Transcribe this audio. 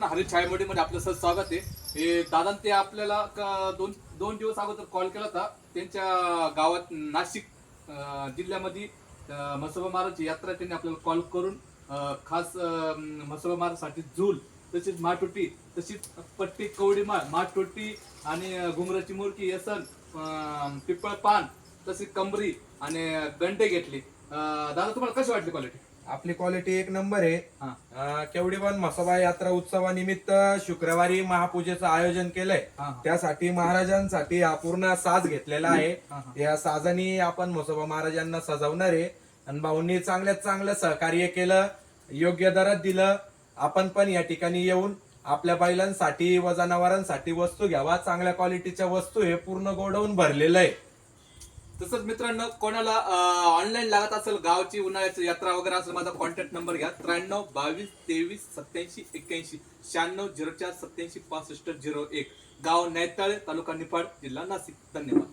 रत्न हरी छायामोडीमध्ये आपलं सर स्वागत आहे. हे दादा ते आपल्याला दोन दिवस अगोदर कॉल केला होता. त्यांच्या गावात नाशिक जिल्ह्यामध्ये म्हसोबा महाराजची यात्रा त्यांनी आपल्याला कॉल करून खास म्हसोबा महाराजसाठी झूल तसेच माटोटी तशीच पट्टी कवडी माटोटी आणि घुंगराची मुरकी येसन पिपळ पान तसेच कंबरी आणि गंडे घेतली. दादा तुम्हाला कशी वाटली क्वालिटी? आपली क्वालिटी एक नंबर आहे. केवडीवन म्हसोबा यात्रा उत्सवानिमित्त शुक्रवारी महापूजेचं आयोजन केलंय. त्यासाठी महाराजांसाठी हा पूर्ण साज घेतलेला आहे. या साजाने आपण म्हसोबा महाराजांना सजवणार आहे आणि भाऊंनी चांगल्यात चांगलं सहकार्य केलं, योग्य दरात दिलं. आपण पण या ठिकाणी येऊन आपल्या बैलांसाठी व जनावरांसाठी वस्तू घ्यावा. चांगल्या क्वालिटीच्या वस्तू हे पूर्ण गोडाऊन भरलेलं आहे. तसंच मित्रांनो, कोणाला ऑनलाईन लागत असेल गावची उन्हाळ्याची यात्रा वगैरे असेल, माझा कॉन्टॅक्ट नंबर घ्या 93 22 23 87 81 96 04 87 65 01. गाव नैताळे, तालुका निफाड, जिल्हा नाशिक. धन्यवाद.